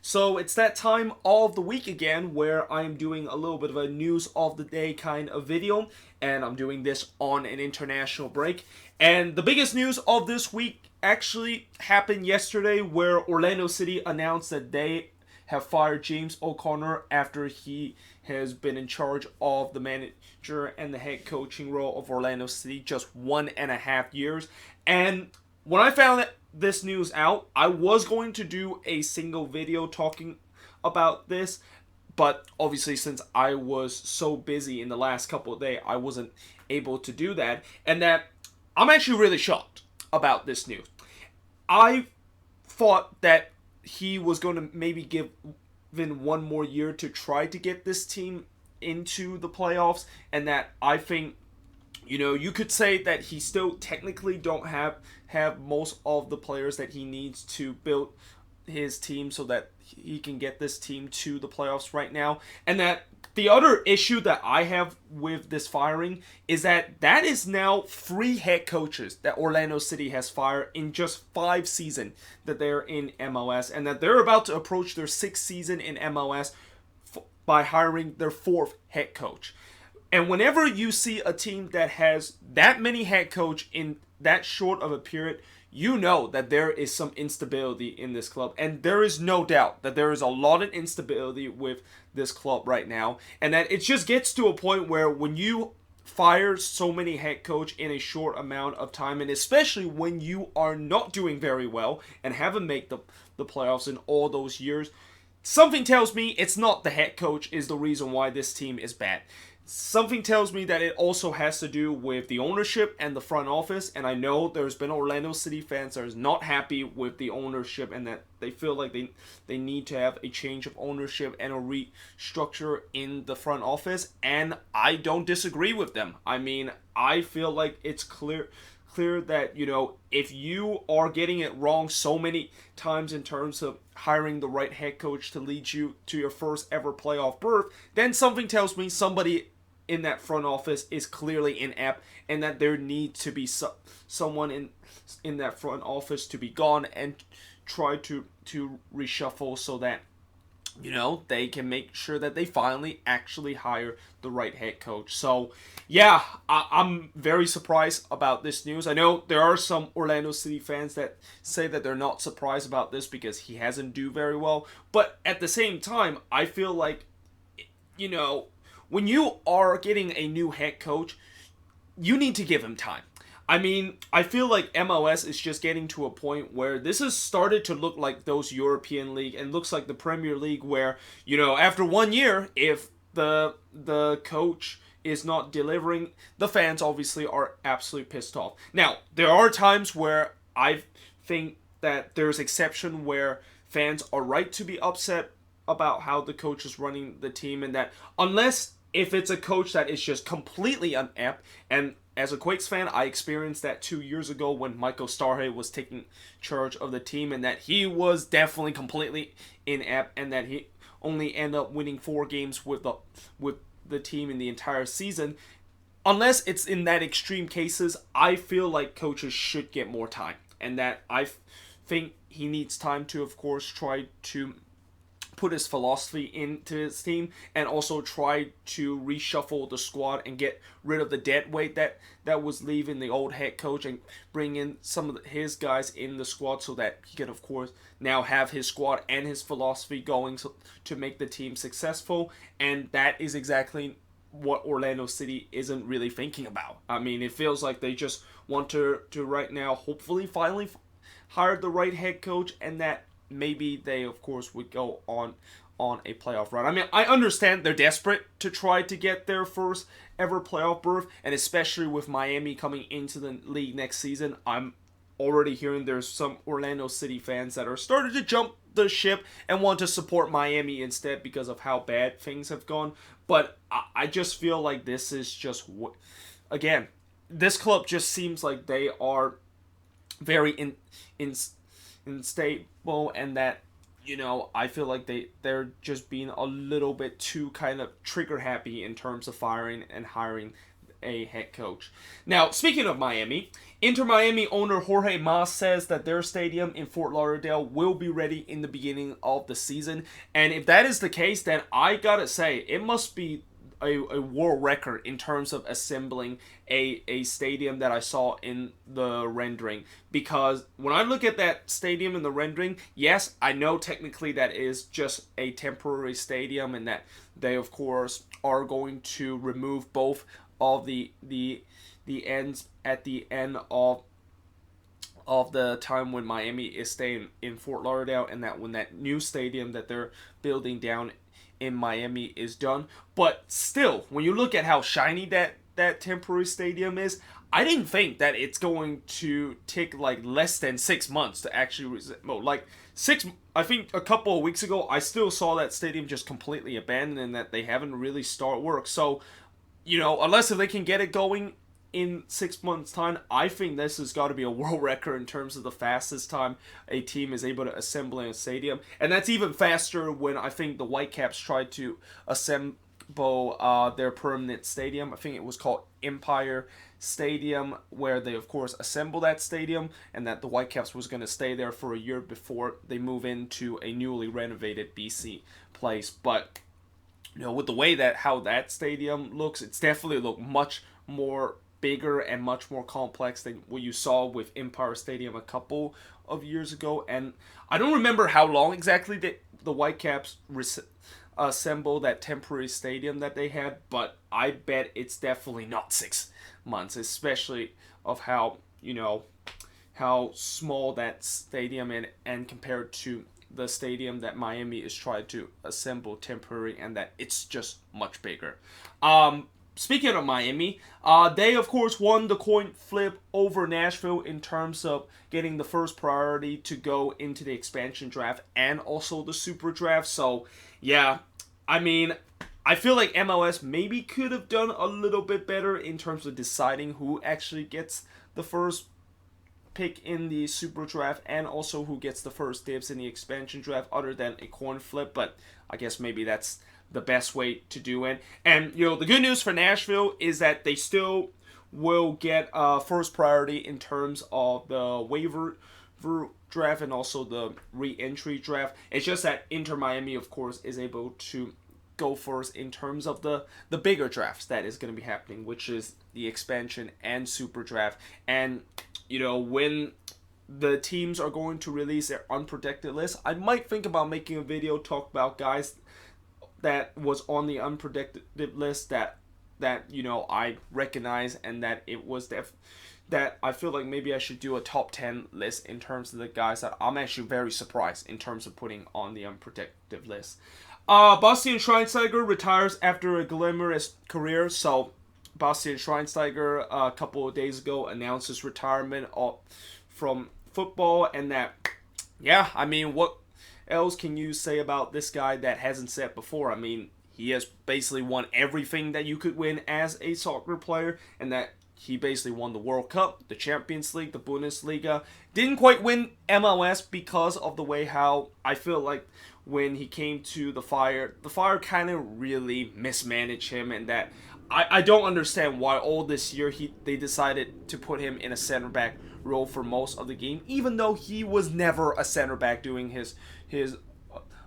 So it's that time of the week again where I'm doing a little bit of a news of the day kind of video, and I'm doing this on an international break. And the biggest news of this week actually happened yesterday, where Orlando City announced that they have fired James O'Connor after he has been in charge of the manager and the head coaching role of Orlando City just 1.5 years. And when I found this news out, I was going to do a single video talking about this, but obviously since I was so busy in the last couple of days, I wasn't able to do that. And that I'm actually really shocked about this news. I thought that he was going to maybe give Vin one more year to try to get this team into the playoffs, and that I think, you could say that he still technically don't have most of the players that he needs to build his team so that he can get this team to the playoffs right now. And that the other issue that I have with this firing is that is now 3 head coaches that Orlando City has fired in just 5 seasons that they're in MLS, and that they're about to approach their 6th season in MLS by hiring their 4th head coach. And whenever you see a team that has that many head coach in that short of a period, you know that there is some instability in this club. And there is no doubt that there is a lot of instability with this club right now. And that it just gets to a point where when you fire so many head coach in a short amount of time, and especially when you are not doing very well and haven't made the playoffs in all those years, something tells me it's not the head coach is the reason why this team is bad. Something tells me that it also has to do with the ownership and the front office, and I know there's been Orlando City fans that are not happy with the ownership and that they feel like they need to have a change of ownership and a restructure in the front office, and I don't disagree with them. I mean, I feel like it's clear that, if you are getting it wrong so many times in terms of hiring the right head coach to lead you to your first ever playoff berth, then something tells me somebody in that front office is clearly inept, and that there needs to be someone in that front office to be gone and try to reshuffle so that they can make sure that they finally actually hire the right head coach. So, yeah, I'm very surprised about this news. I know there are some Orlando City fans that say that they're not surprised about this because he hasn't do very well. But at the same time, I feel like, when you are getting a new head coach, you need to give him time. I mean, I feel like MLS is just getting to a point where this has started to look like those European League and looks like the Premier League where, after 1 year, if the coach is not delivering, the fans obviously are absolutely pissed off. Now, there are times where I think that there's exception where fans are right to be upset about how the coach is running the team, and that unless if it's a coach that is just completely inept, and as a Quakes fan, I experienced that 2 years ago when Michael Starhay was taking charge of the team, and that he was definitely completely inept, and that he only ended up winning 4 games with the team in the entire season. Unless it's in that extreme cases, I feel like coaches should get more time, and that I think he needs time to, of course, try to put his philosophy into his team, and also try to reshuffle the squad and get rid of the dead weight that was leaving the old head coach, and bring in some of his guys in the squad so that he can, of course, now have his squad and his philosophy going to make the team successful. And that is exactly what Orlando City isn't really thinking about. I mean, it feels like they just want to right now hopefully finally hire the right head coach, and that maybe they, of course, would go on a playoff run. I mean, I understand they're desperate to try to get their first ever playoff berth, and especially with Miami coming into the league next season, I'm already hearing there's some Orlando City fans that are starting to jump the ship and want to support Miami instead because of how bad things have gone. But I just feel like this is just, again, this club just seems like they are very unstable, and that, I feel like they're just being a little bit too kind of trigger happy in terms of firing and hiring a head coach. Now, speaking of Miami, Inter Miami owner Jorge Mas says that their stadium in Fort Lauderdale will be ready in the beginning of the season. And if that is the case, then I gotta say, it must be a world record in terms of assembling a stadium that I saw in the rendering. Because when I look at that stadium in the rendering, yes, I know technically that is just a temporary stadium, and that they of course are going to remove both of the ends at the end of the time when Miami is staying in Fort Lauderdale, and that when that new stadium that they're building down in Miami is done. But still, when you look at how shiny that temporary stadium is, I didn't think that it's going to take like less than 6 months to actually like I think a couple of weeks ago I still saw that stadium just completely abandoned and that they haven't really started work. So, unless if they can get it going in 6 months' time, I think this has got to be a world record in terms of the fastest time a team is able to assemble in a stadium. And that's even faster when I think the Whitecaps tried to assemble their permanent stadium. I think it was called Empire Stadium, where they of course assembled that stadium, and that the Whitecaps was going to stay there for a year before they move into a newly renovated BC place. But with the way that how that stadium looks, it's definitely looked much more bigger and much more complex than what you saw with Empire Stadium a couple of years ago. And I don't remember how long exactly the Whitecaps assemble that temporary stadium that they had, but I bet it's definitely not 6 months, especially of how how small that stadium and compared to the stadium that Miami is trying to assemble temporary, and that it's just much bigger. Speaking of Miami, they of course won the coin flip over Nashville in terms of getting the first priority to go into the expansion draft and also the super draft. So yeah, I mean, I feel like MLS maybe could have done a little bit better in terms of deciding who actually gets the first pick in the super draft and also who gets the first dibs in the expansion draft, other than a coin flip. But I guess maybe that's the best way to do it. And the good news for Nashville is that they still will get first priority in terms of the waiver draft and also the re-entry draft. It's just that Inter Miami, of course, is able to go first in terms of the bigger drafts that is going to be happening, which is the expansion and super draft. And when the teams are going to release their unprotected list, I might think about making a video talk about guys that was on the unprotected list that I recognize, and that it was that I feel like maybe I should do a top 10 list in terms of the guys that I'm actually very surprised in terms of putting on the unprotected list. Bastian Schweinsteiger retires after a glamorous career. So Bastian Schweinsteiger a couple of days ago announced his retirement from football, and that, yeah, I mean, what else can you say about this guy that hasn't said before? I mean, he has basically won everything that you could win as a soccer player, and that he basically won the World Cup, the Champions League, the Bundesliga. Didn't quite win MLS because of the way how I feel like when he came to the Fire kind of really mismanaged him, and that I don't understand why all this year they decided to put him in a center back role for most of the game, even though he was never a center back during his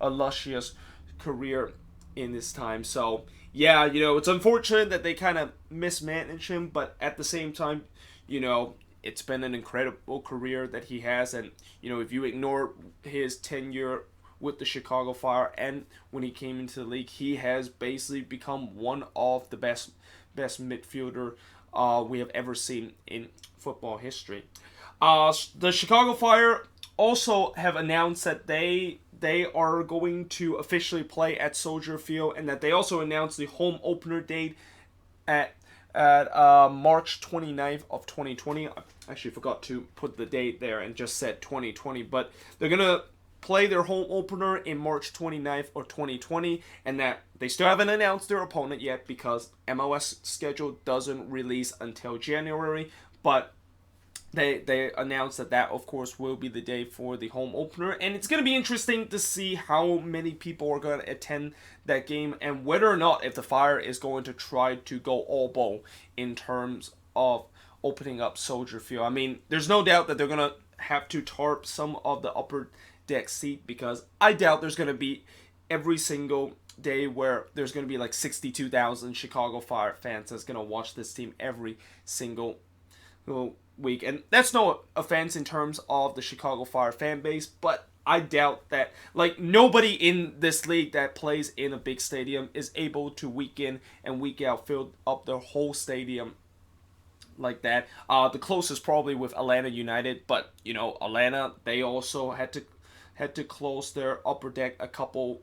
illustrious career in this time. So yeah, it's unfortunate that they kind of mismanage him, but at the same time, it's been an incredible career that he has. And if you ignore his tenure with the Chicago Fire and when he came into the league, he has basically become one of the best midfielder we have ever seen in football history. The Chicago Fire also have announced that they are going to officially play at Soldier Field, and that they also announced the home opener date at March 29th of 2020. I actually forgot to put the date there and just said 2020, but they're going to play their home opener in March 29th of 2020, and that they still haven't announced their opponent yet because MLS schedule doesn't release until January. But they announced that of course will be the day for the home opener, and it's going to be interesting to see how many people are going to attend that game, and whether or not if the Fire is going to try to go all bowl in terms of opening up Soldier Field. I mean, there's no doubt that they're going to have to tarp some of the upper deck seat, because I doubt there's going to be every single day where there's going to be like 62,000 Chicago Fire fans that's going to watch this team every single week. And that's no offense in terms of the Chicago Fire fan base, but I doubt that, like, nobody in this league that plays in a big stadium is able to week in and week out fill up their whole stadium like that. The closest probably with Atlanta United, but Atlanta, they also had to close their upper deck a couple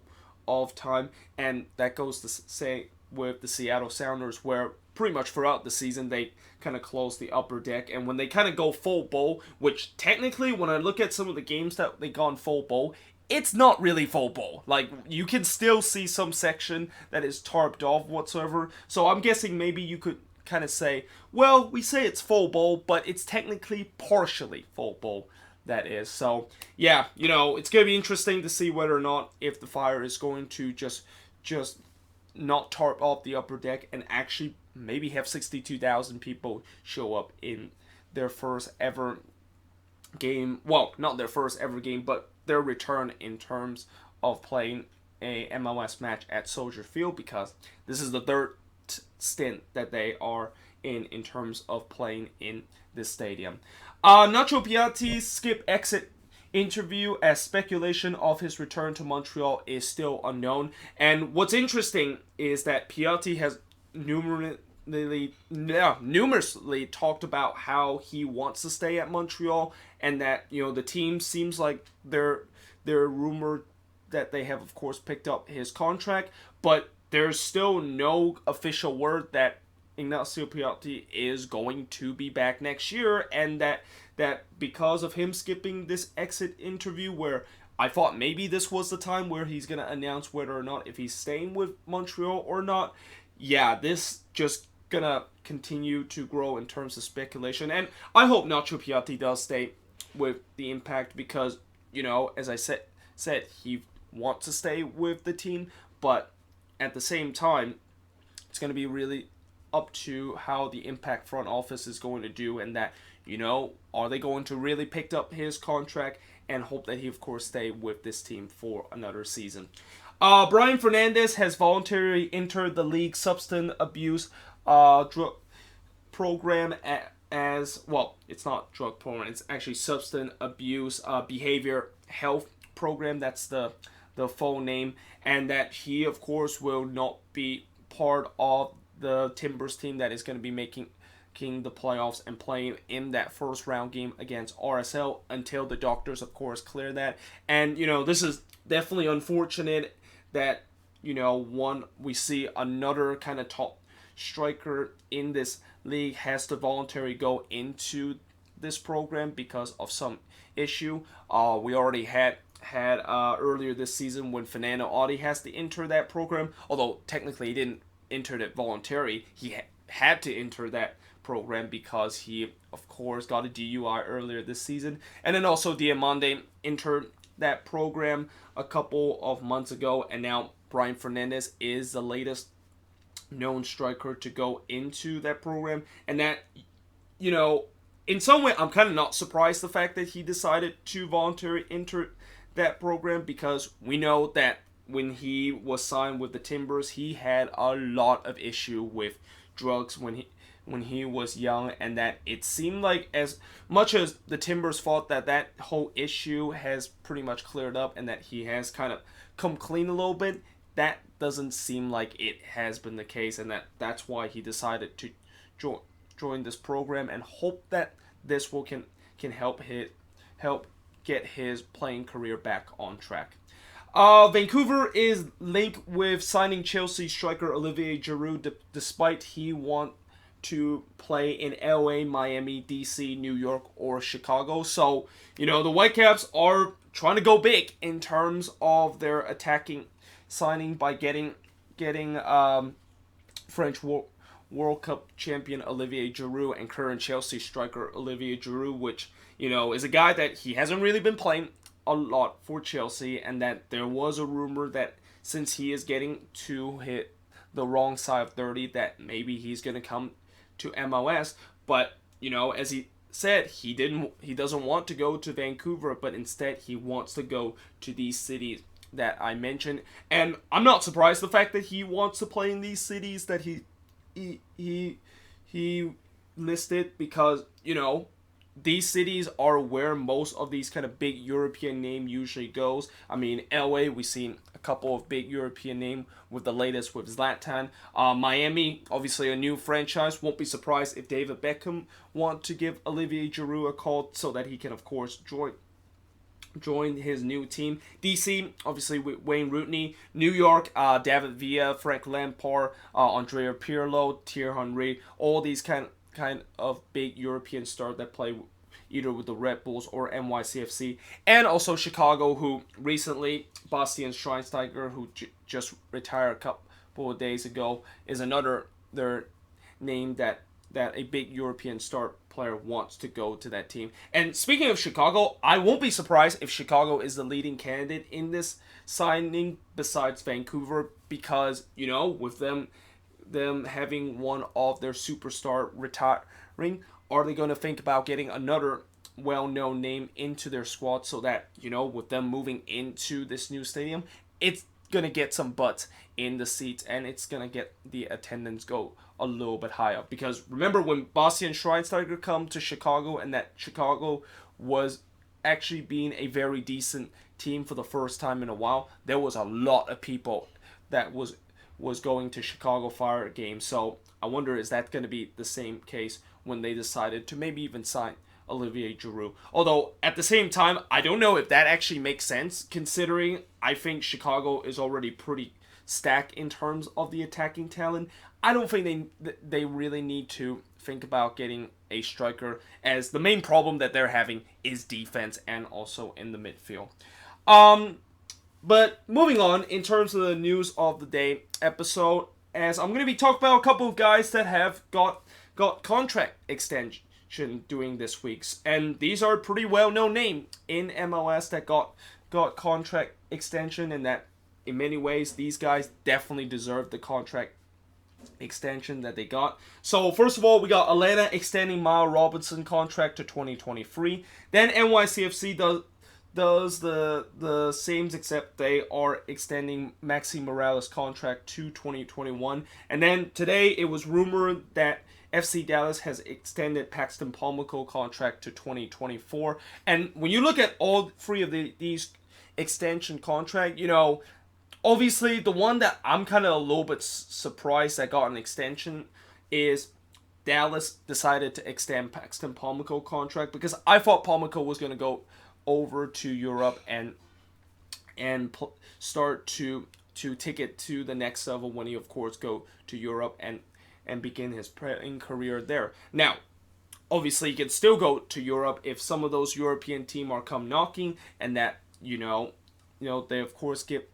of time, and that goes to say with the Seattle Sounders, where pretty much throughout the season they kind of close the upper deck, and when they kind of go full bowl, which technically when I look at some of the games that they gone full bowl, it's not really full bowl. Like, you can still see some section that is tarped off whatsoever. So I'm guessing maybe you could kind of say, well, we say it's full bowl, but it's technically partially full bowl. That is. So, yeah, it's going to be interesting to see whether or not if the Fire is going to just not tarp off the upper deck and actually maybe have 62,000 people show up in their first ever game. Well, not their first ever game, but their return in terms of playing a MLS match at Soldier Field, because this is the third stint that they are in terms of playing in this stadium. Nacho Piatti's skip exit interview, as speculation of his return to Montreal is still unknown. And what's interesting is that Piatti has numerously talked about how he wants to stay at Montreal, and that the team seems like they're rumored that they have of course picked up his contract, but there's still no official word that Ignacio Piatti is going to be back next year, and that because of him skipping this exit interview, where I thought maybe this was the time where he's going to announce whether or not if he's staying with Montreal or not. Yeah, this just going to continue to grow in terms of speculation, and I hope Nacho Piatti does stay with the Impact, because, as I said he wants to stay with the team, but at the same time, it's going to be really up to how the Impact front office is going to do, and that, are they going to really pick up his contract and hope that he, of course, stay with this team for another season. Brian Fernandez has voluntarily entered the league substance abuse drug program as well. It's not drug program; it's actually substance abuse behavior health program. That's the full name, and that he, of course, will not be part of the Timbers team that is going to be making the playoffs and playing in that first round game against RSL until the doctors, of course, clear that. And, this is definitely unfortunate that, we see another kind of top striker in this league has to voluntarily go into this program because of some issue. We already had earlier this season when Fernando Audi has to enter that program, although technically he didn't enter it voluntarily. He had to enter that program because he, of course, got a DUI earlier this season. And then also Diamande entered that program a couple of months ago, and now Brian Fernandez is the latest known striker to go into that program. And that, in some way, I'm kind of not surprised the fact that he decided to voluntarily enter that program, because we know that when he was signed with the Timbers, he had a lot of issue with drugs when he was young, and that it seemed like as much as the Timbers thought that whole issue has pretty much cleared up and that he has kind of come clean a little bit, that doesn't seem like it has been the case, and that's why he decided to join this program and hope that this can help get his playing career back on track. Vancouver is linked with signing Chelsea striker Olivier Giroud, despite he want to play in LA, Miami, DC, New York, or Chicago. So, the Whitecaps are trying to go big in terms of their attacking signing by getting French World Cup champion Olivier Giroud and current Chelsea striker Olivier Giroud, which, is a guy that he hasn't really been playing a lot for Chelsea, and that there was a rumor that since he is getting to hit the wrong side of 30, that maybe he's going to come to MLS. But, as he said, he doesn't want to go to Vancouver, but instead he wants to go to these cities that I mentioned. And I'm not surprised the fact that he wants to play in these cities that he listed, because these cities are where most of these kind of big European name usually goes. I mean, LA, we've seen a couple of big European name, with the latest with Zlatan. Miami, obviously a new franchise. Won't be surprised if David Beckham want to give Olivier Giroud a call so that he can, of course, join his new team. DC, obviously with Wayne Rooney. New York, David Villa, Frank Lampard, Andrea Pirlo, Thierry Henry, all these kind of big European stars that play either with the Red Bulls or NYCFC. And also Chicago, who recently, Bastian Schweinsteiger, who just retired a couple of days ago, is another their name that a big European star player wants to go to that team. And speaking of Chicago, I won't be surprised if Chicago is the leading candidate in this signing besides Vancouver, because, with them having one of their superstar retiring, are they going to think about getting another well-known name into their squad so that, with them moving into this new stadium, it's going to get some butts in the seats and it's going to get the attendance go a little bit higher. Because remember when Bastian Schweinsteiger come to Chicago, and that Chicago was actually being a very decent team for the first time in a while, there was a lot of people that was going to Chicago Fire games. So I wonder, is that going to be the same case when they decided to maybe even sign Olivier Giroud? Although at the same time, I don't know if that actually makes sense, considering I think Chicago is already pretty stacked in terms of the attacking talent. I don't think they really need to think about getting a striker, as the main problem that they're having is defense and also in the midfield. But moving on, in terms of the news of the day episode, as I'm going to be talking about a couple of guys that have got contract extension during this week's, and these are pretty well-known names in MLS that got contract extension, and that in many ways these guys definitely deserve the contract extension that they got. So first of all, we got Atlanta extending Miles Robinson contract to 2023. Then NYCFC does the same, except they are extending Maxi Morales' contract to 2021. And then today it was rumored that FC Dallas has extended Paxton Pomykal contract to 2024. And when you look at all three of these extension contract, obviously the one that I'm kind of a little bit surprised that got an extension is Dallas decided to extend Paxton Pomykal contract, because I thought Pomykal was going to go over to Europe and start to take it to the next level when he, of course, go to Europe and begin his playing career there. Now, obviously, he can still go to Europe if some of those European teams are come knocking, and that they of course give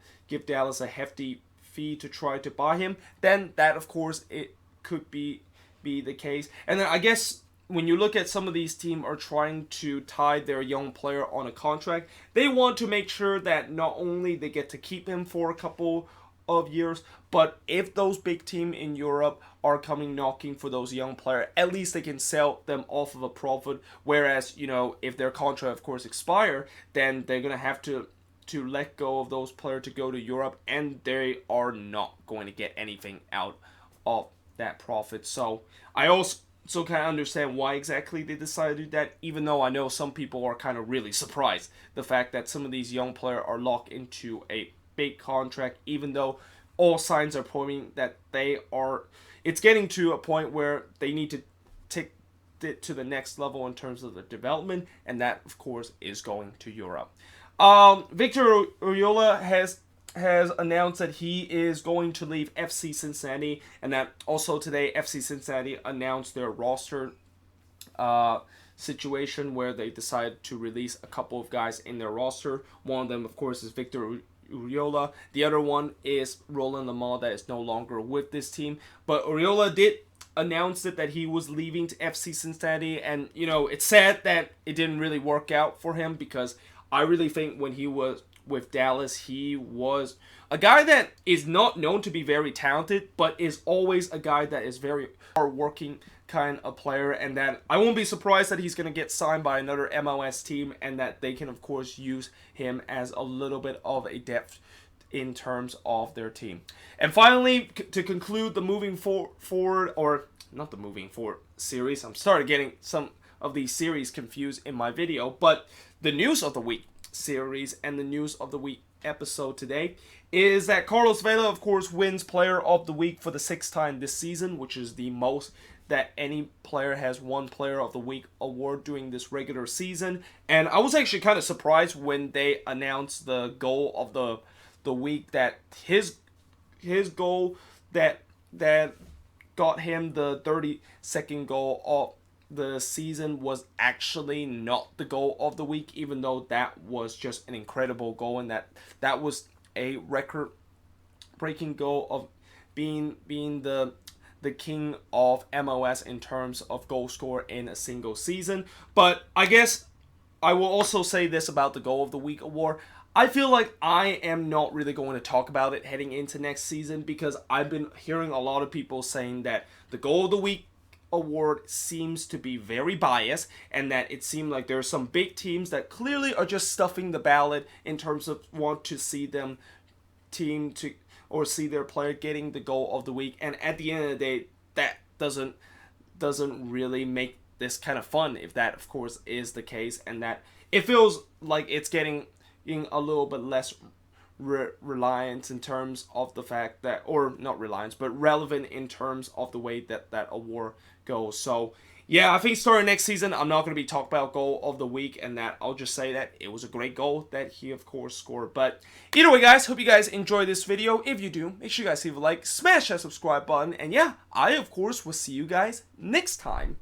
Dallas a hefty fee to try to buy him. Then that, of course, it could be the case. And then I guess when you look at some of these teams are trying to tie their young player on a contract, they want to make sure that not only they get to keep him for a couple of years, but if those big teams in Europe are coming knocking for those young players, at least they can sell them off of a profit. Whereas, if their contract, of course, expire, then they're going to have to let go of those players to go to Europe, and they are not going to get anything out of that profit. So I also kind of understand why exactly they decided to do that, even though I know some people are kind of really surprised the fact that some of these young players are locked into a big contract, even though all signs are pointing that it's getting to a point where they need to take it to the next level in terms of the development, and that, of course, is going to Europe. Victor Oriola has announced that he is going to leave FC Cincinnati, and that also today FC Cincinnati announced their roster situation where they decided to release a couple of guys in their roster. One of them, of course, is Victor Oriola. The other one is Roland Lamar, that is no longer with this team. But Oriola did announced it that he was leaving to FC Cincinnati, and you know, it's sad that it didn't really work out for him, because I really think when he was with Dallas, he was a guy that is not known to be very talented, but is always a guy that is very hard-working kind of player, and that I won't be surprised that he's going to get signed by another MLS team, and that they can, of course, use him as a little bit of a depth in terms of their team. And finally, to conclude the moving forward, or not the moving forward series, I'm started getting some of these series confused in my video, but the news of the week series and the news of the week episode today is that Carlos Vela, of course, wins Player of the Week for the 6th time this season, which is the most that any player has won Player of the Week award during this regular season. And I was actually kind of surprised when they announced the goal of the week, that his goal that got him the 32nd goal of the season was actually not the goal of the week, even though that was just an incredible goal, and that was a record-breaking goal of being the king of MLS in terms of goal score in a single season. But I guess I will also say this about the Goal of the Week award. I feel like I am not really going to talk about it heading into next season, because I've been hearing a lot of people saying that the Goal of the Week award seems to be very biased, and that it seemed like there are some big teams that clearly are just stuffing the ballot in terms of want to see them team to, or see their player getting the Goal of the Week. And at the end of the day, that doesn't really make this kind of fun, if that of course is the case, and that it feels like it's getting a little bit less reliance in terms of the fact that, or not reliance, but relevant in terms of the way that award goes. So yeah, I think starting next season, I'm not going to be talking about Goal of the Week, and that I'll just say that it was a great goal that he, of course, scored. But either way, guys, hope you guys enjoy this video. If you do, make sure you guys leave a like, smash that subscribe button, and yeah, I, of course, will see you guys next time.